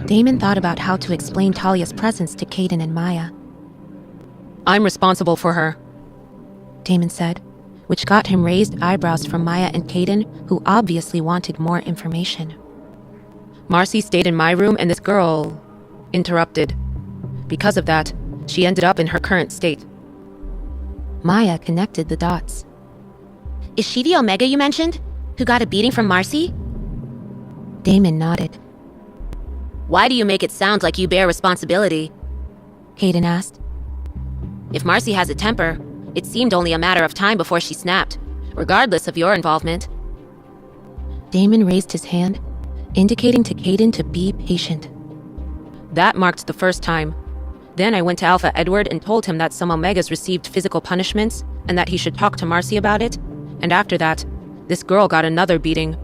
Damon thought about how to explain Talia's presence to Caden and Maya. I'm responsible for her, Damon said, which got him raised eyebrows from Maya and Caden, who obviously wanted more information. Marcy stayed in my room and this girl interrupted. Because of that, she ended up in her current state. Maya connected the dots. Is she the Omega you mentioned, who got a beating from Marcy? Damon nodded. Why do you make it sound like you bear responsibility? Caden asked. If Marcy has a temper, it seemed only a matter of time before she snapped, regardless of your involvement. Damon raised his hand, indicating to Caden to be patient. That marked the first time. Then I went to Alpha Edward and told him that some Omegas received physical punishments and that he should talk to Marcy about it. And after that, this girl got another beating.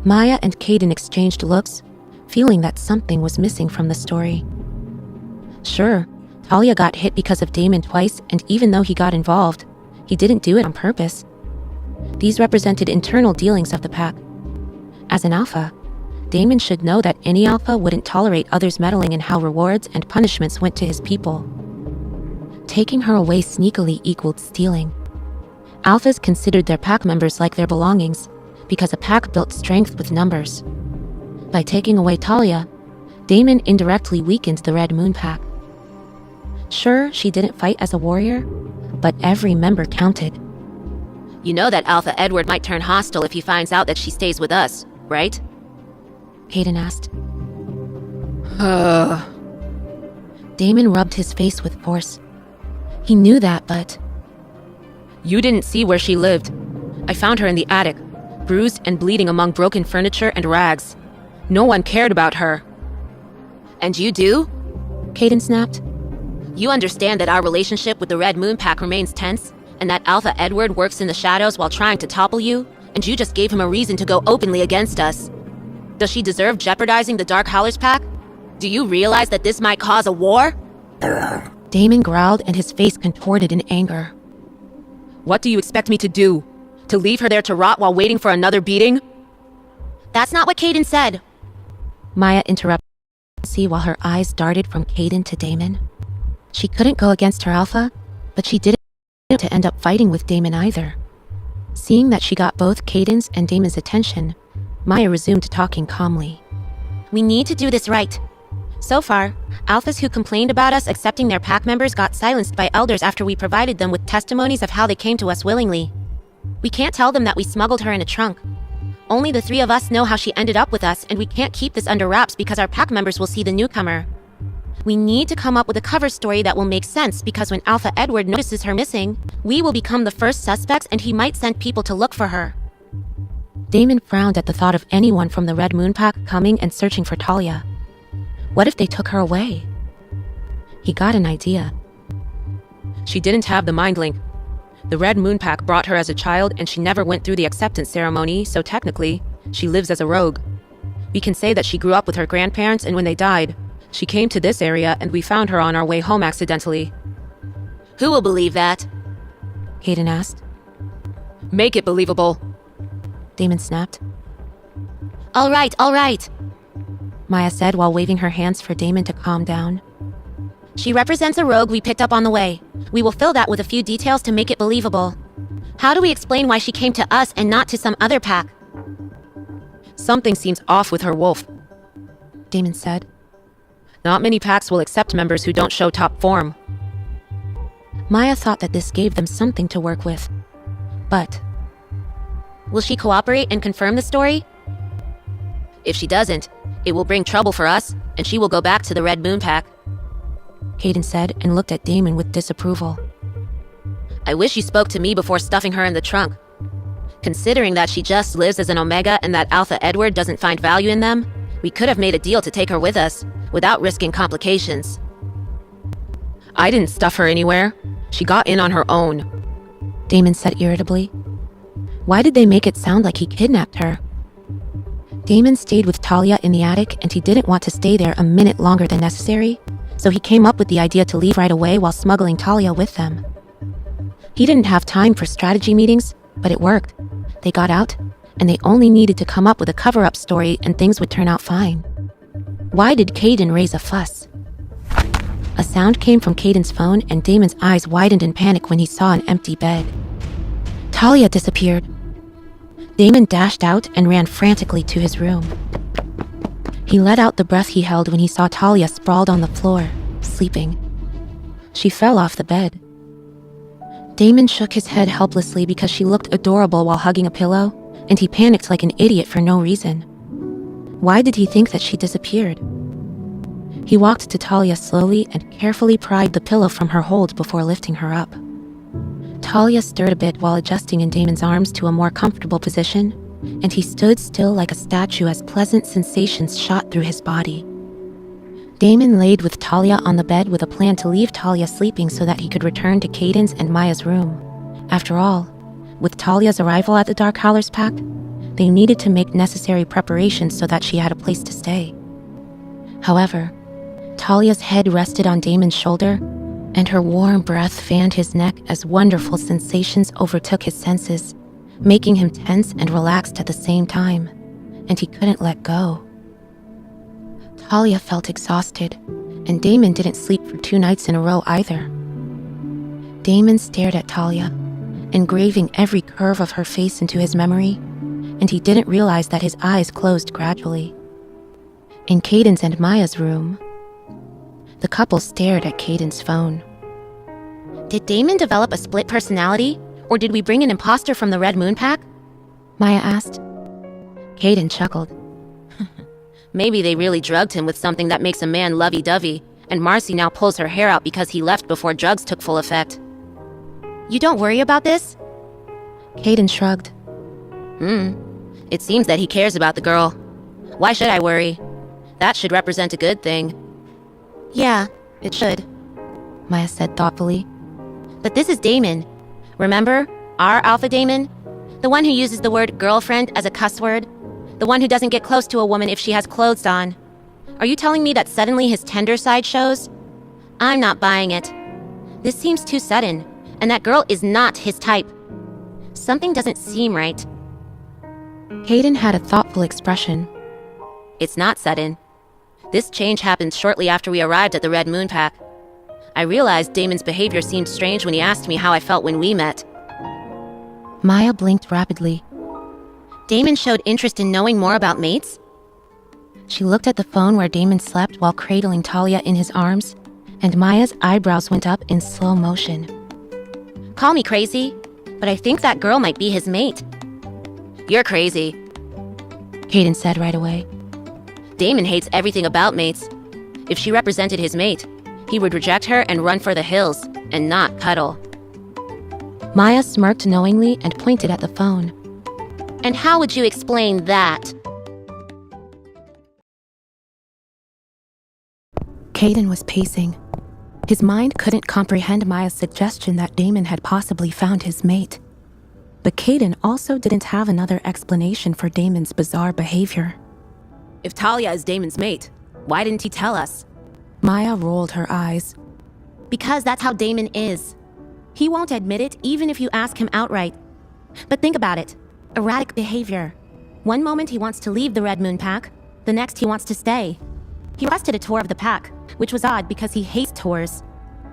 Maya and Caden exchanged looks, feeling that something was missing from the story. Sure, Talia got hit because of Damon twice, and even though he got involved, he didn't do it on purpose. These represented internal dealings of the pack. As an alpha, Damon should know that any alpha wouldn't tolerate others meddling in how rewards and punishments went to his people. Taking her away sneakily equaled stealing. Alphas considered their pack members like their belongings, because a pack built strength with numbers. By taking away Talia, Damon indirectly weakened the Red Moon pack. Sure, she didn't fight as a warrior, but every member counted. You know that Alpha Edward might turn hostile if he finds out that she stays with us, right? Caden asked. Damon rubbed his face with force. He knew that, but... You didn't see where she lived. I found her in the attic, bruised and bleeding among broken furniture and rags. No one cared about her. And you do? Caden snapped. You understand that our relationship with the Red Moon Pack remains tense, and that Alpha Edward works in the shadows while trying to topple you, and you just gave him a reason to go openly against us. Does she deserve jeopardizing the Dark Howlers Pack? Do you realize that this might cause a war? Damon growled and his face contorted in anger. What do you expect me to do? To leave her there to rot while waiting for another beating? That's not what Caden said. Maya interrupted while her eyes darted from Caden to Damon. She couldn't go against her alpha, but she didn't want to end up fighting with Damon either. Seeing that she got both Caden's and Damon's attention, Maya resumed talking calmly. We need to do this right. So far, alphas who complained about us accepting their pack members got silenced by elders after we provided them with testimonies of how they came to us willingly. We can't tell them that we smuggled her in a trunk. Only the three of us know how she ended up with us, and we can't keep this under wraps because our pack members will see the newcomer. We need to come up with a cover story that will make sense, because when Alpha Edward notices her missing, we will become the first suspects and he might send people to look for her. Damon frowned at the thought of anyone from the Red Moon Pack coming and searching for Talia. What if they took her away? He got an idea. She didn't have the mind link. The Red Moon Pack brought her as a child and she never went through the acceptance ceremony, so technically, she lives as a rogue. We can say that she grew up with her grandparents and when they died, she came to this area and we found her on our way home accidentally. Who will believe that? Caden asked. Make it believable. Damon snapped. All right. Maya said while waving her hands for Damon to calm down. She represents a rogue we picked up on the way. We will fill that with a few details to make it believable. How do we explain why she came to us and not to some other pack? Something seems off with her wolf, Damon said. Not many packs will accept members who don't show top form. Maya thought that this gave them something to work with. But... will she cooperate and confirm the story? If she doesn't, it will bring trouble for us, and she will go back to the Red Moon Pack. Caden said and looked at Damon with disapproval. I wish you spoke to me before stuffing her in the trunk. Considering that she just lives as an Omega and that Alpha Edward doesn't find value in them, we could have made a deal to take her with us, without risking complications. I didn't stuff her anywhere. She got in on her own, Damon said irritably. Why did they make it sound like he kidnapped her? Damon stayed with Talia in the attic and he didn't want to stay there a minute longer than necessary, so he came up with the idea to leave right away while smuggling Talia with them. He didn't have time for strategy meetings, but it worked. They got out, and they only needed to come up with a cover-up story and things would turn out fine. Why did Caden raise a fuss? A sound came from Caden's phone, and Damon's eyes widened in panic when he saw an empty bed. Talia disappeared. Damon dashed out and ran frantically to his room. He let out the breath he held when he saw Talia sprawled on the floor, sleeping. She fell off the bed. Damon shook his head helplessly because she looked adorable while hugging a pillow, and he panicked like an idiot for no reason. Why did he think that she disappeared? He walked to Talia slowly and carefully pried the pillow from her hold before lifting her up. Talia stirred a bit while adjusting in Damon's arms to a more comfortable position, and he stood still like a statue as pleasant sensations shot through his body. Damon laid with Talia on the bed with a plan to leave Talia sleeping so that he could return to Caden's and Maya's room. After all, with Talia's arrival at the Dark Howlers Pact, they needed to make necessary preparations so that she had a place to stay. However, Talia's head rested on Damon's shoulder, and her warm breath fanned his neck as wonderful sensations overtook his senses, making him tense and relaxed at the same time, and he couldn't let go. Talia felt exhausted, and Damon didn't sleep for 2 nights in a row either. Damon stared at Talia, engraving every curve of her face into his memory, and he didn't realize that his eyes closed gradually. In Caden's and Maya's room, the couple stared at Caden's phone. Did Damon develop a split personality, or did we bring an imposter from the Red Moon Pack? Maya asked. Caden chuckled. Maybe they really drugged him with something that makes a man lovey-dovey, and Marcy now pulls her hair out because he left before drugs took full effect. You don't worry about this? Caden shrugged. It seems that he cares about the girl. Why should I worry? That should represent a good thing. Yeah, it should, Maya said thoughtfully. But this is Damon. Remember? Our Alpha Damon? The one who uses the word girlfriend as a cuss word? The one who doesn't get close to a woman if she has clothes on? Are you telling me that suddenly his tender side shows? I'm not buying it. This seems too sudden, and that girl is not his type. Something doesn't seem right. Caden had a thoughtful expression. It's not sudden. This change happened shortly after we arrived at the Red Moon Pack. I realized Damon's behavior seemed strange when he asked me how I felt when we met. Maya blinked rapidly. Damon showed interest in knowing more about mates? She looked at the phone where Damon slept while cradling Talia in his arms, and Maya's eyebrows went up in slow motion. Call me crazy, but I think that girl might be his mate. You're crazy, Caden said right away. Damon hates everything about mates. If she represented his mate, he would reject her and run for the hills, and not cuddle. Maya smirked knowingly and pointed at the phone. And how would you explain that? Caden was pacing. His mind couldn't comprehend Maya's suggestion that Damon had possibly found his mate. But Caden also didn't have another explanation for Damon's bizarre behavior. If Talia is Damon's mate, why didn't he tell us? Maya rolled her eyes. Because that's how Damon is. He won't admit it even if you ask him outright. But think about it. Erratic behavior. One moment he wants to leave the Red Moon Pack, the next he wants to stay. He requested a tour of the pack, which was odd because he hates tours.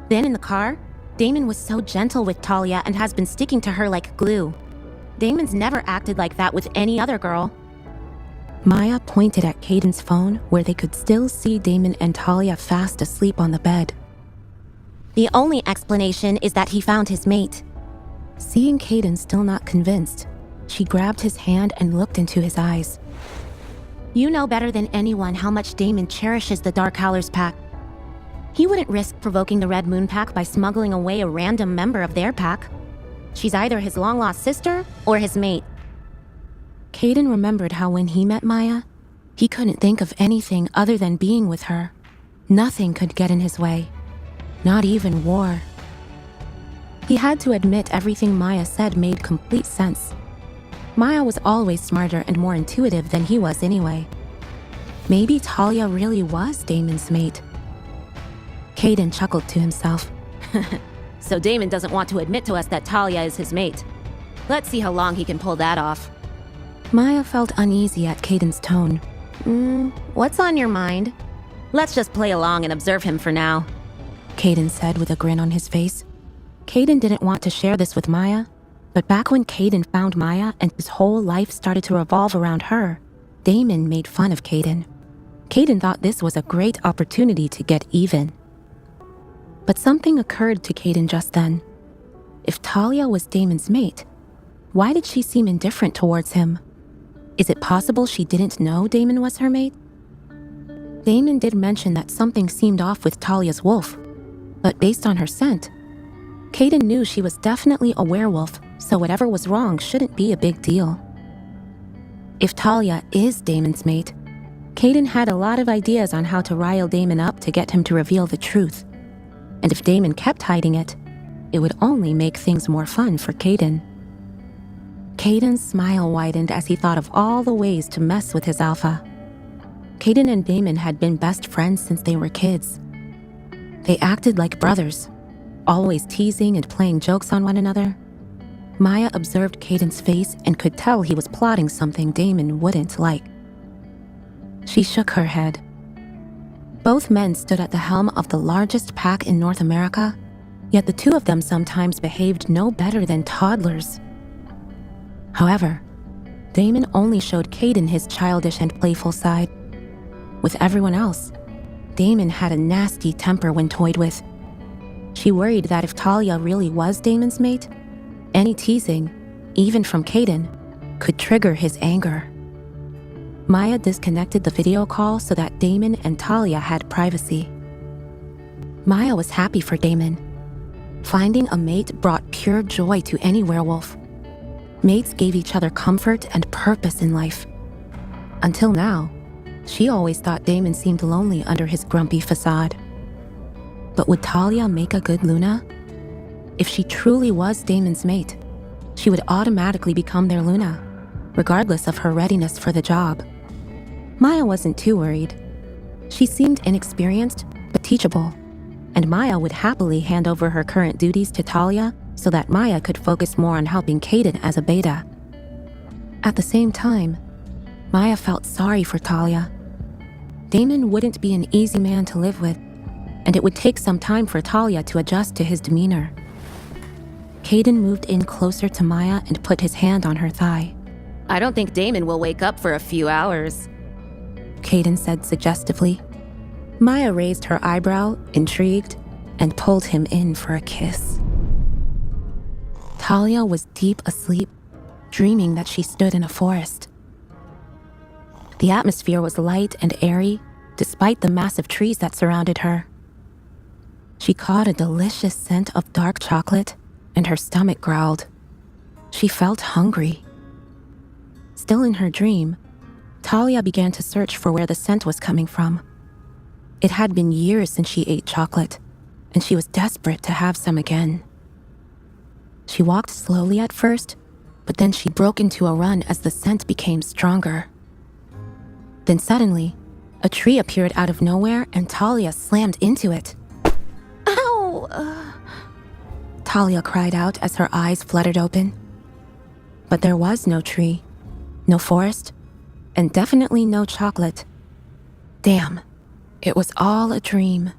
Then in the car, Damon was so gentle with Talia and has been sticking to her like glue. Damon's never acted like that with any other girl. Maya pointed at Caden's phone where they could still see Damon and Talia fast asleep on the bed. The only explanation is that he found his mate. Seeing Caden still not convinced, she grabbed his hand and looked into his eyes. You know better than anyone how much Damon cherishes the Dark Howlers Pack. He wouldn't risk provoking the Red Moon Pack by smuggling away a random member of their pack. She's either his long-lost sister or his mate. Caden remembered how when he met Maya, he couldn't think of anything other than being with her. Nothing could get in his way. Not even war. He had to admit everything Maya said made complete sense. Maya was always smarter and more intuitive than he was anyway. Maybe Talia really was Damon's mate. Caden chuckled to himself. So Damon doesn't want to admit to us that Talia is his mate. Let's see how long he can pull that off. Maya felt uneasy at Caden's tone. What's on your mind? Let's just play along and observe him for now. Caden said with a grin on his face. Caden didn't want to share this with Maya, but back when Caden found Maya and his whole life started to revolve around her, Damon made fun of Caden. Caden thought this was a great opportunity to get even. But something occurred to Caden just then. If Talia was Damon's mate, why did she seem indifferent towards him? Is it possible she didn't know Damon was her mate? Damon did mention that something seemed off with Talia's wolf, but based on her scent, Caden knew she was definitely a werewolf, so whatever was wrong shouldn't be a big deal. If Talia is Damon's mate, Caden had a lot of ideas on how to rile Damon up to get him to reveal the truth. And if Damon kept hiding it, it would only make things more fun for Caden. Caden's smile widened as he thought of all the ways to mess with his alpha. Caden and Damon had been best friends since they were kids. They acted like brothers, always teasing and playing jokes on one another. Maya observed Caden's face and could tell he was plotting something Damon wouldn't like. She shook her head. Both men stood at the helm of the largest pack in North America, yet the two of them sometimes behaved no better than toddlers. However, Damon only showed Caden his childish and playful side. With everyone else, Damon had a nasty temper when toyed with. She worried that if Talia really was Damon's mate, any teasing, even from Caden, could trigger his anger. Maya disconnected the video call so that Damon and Talia had privacy. Maya was happy for Damon. Finding a mate brought pure joy to any werewolf. Mates gave each other comfort and purpose in life. Until now, she always thought Damon seemed lonely under his grumpy facade. But would Talia make a good Luna? If she truly was Damon's mate, she would automatically become their Luna, regardless of her readiness for the job. Maya wasn't too worried. She seemed inexperienced, but teachable, and Maya would happily hand over her current duties to Talia so that Maya could focus more on helping Caden as a beta. At the same time, Maya felt sorry for Talia. Damon wouldn't be an easy man to live with, and it would take some time for Talia to adjust to his demeanor. Caden moved in closer to Maya and put his hand on her thigh. I don't think Damon will wake up for a few hours, Caden said suggestively. Maya raised her eyebrow, intrigued, and pulled him in for a kiss. Talia was deep asleep, dreaming that she stood in a forest. The atmosphere was light and airy, despite the massive trees that surrounded her. She caught a delicious scent of dark chocolate, and her stomach growled. She felt hungry. Still in her dream, Talia began to search for where the scent was coming from. It had been years since she ate chocolate, and she was desperate to have some again. She walked slowly at first, but then she broke into a run as the scent became stronger. Then suddenly, a tree appeared out of nowhere and Talia slammed into it. Ow! Talia cried out as her eyes fluttered open. But there was no tree, no forest, and definitely no chocolate. Damn, it was all a dream.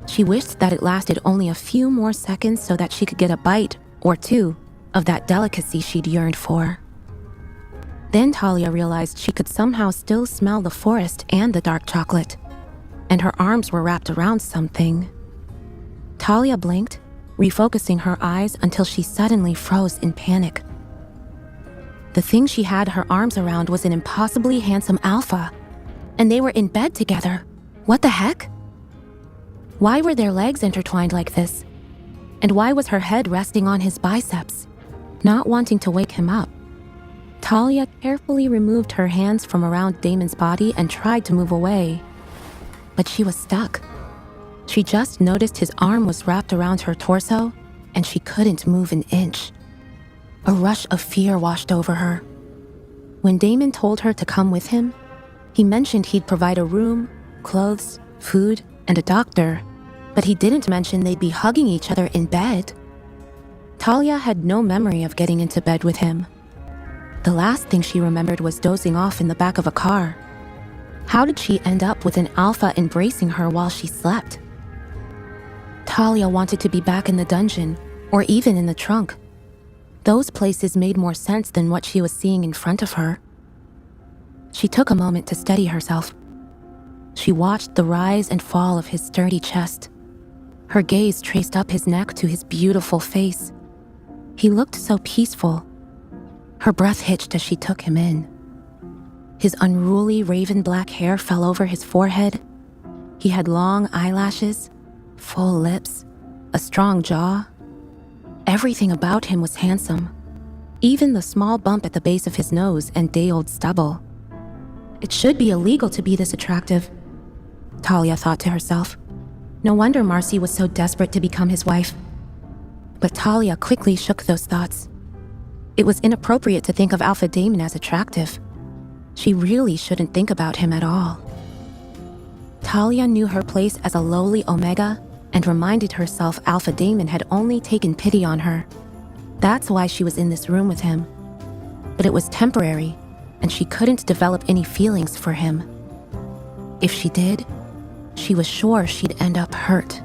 She wished that it lasted only a few more seconds so that she could get a bite or two of that delicacy she'd yearned for. Then Talia realized she could somehow still smell the forest and the dark chocolate, and her arms were wrapped around something. Talia blinked, refocusing her eyes until she suddenly froze in panic. The thing she had her arms around was an impossibly handsome alpha, and they were in bed together. What the heck? Why were their legs intertwined like this? And why was her head resting on his biceps? Not wanting to wake him up, Talia carefully removed her hands from around Damon's body and tried to move away. But she was stuck. She just noticed his arm was wrapped around her torso, and she couldn't move an inch. A rush of fear washed over her. When Damon told her to come with him, he mentioned he'd provide a room, clothes, food, and a doctor, but he didn't mention they'd be hugging each other in bed. Talia had no memory of getting into bed with him. The last thing she remembered was dozing off in the back of a car. How did she end up with an alpha embracing her while she slept? Talia wanted to be back in the dungeon, or even in the trunk. Those places made more sense than what she was seeing in front of her. She took a moment to steady herself. She watched the rise and fall of his sturdy chest. Her gaze traced up his neck to his beautiful face. He looked so peaceful. Her breath hitched as she took him in. His unruly raven black hair fell over his forehead. He had long eyelashes, full lips, a strong jaw. Everything about him was handsome, even the small bump at the base of his nose and day-old stubble. It should be illegal to be this attractive, Talia thought to herself. No wonder Marcy was so desperate to become his wife. But Talia quickly shook those thoughts. It was inappropriate to think of Alpha Damon as attractive. She really shouldn't think about him at all. Talia knew her place as a lowly Omega and reminded herself Alpha Damon had only taken pity on her. That's why she was in this room with him. But it was temporary, and she couldn't develop any feelings for him. If she did, she was sure she'd end up hurt.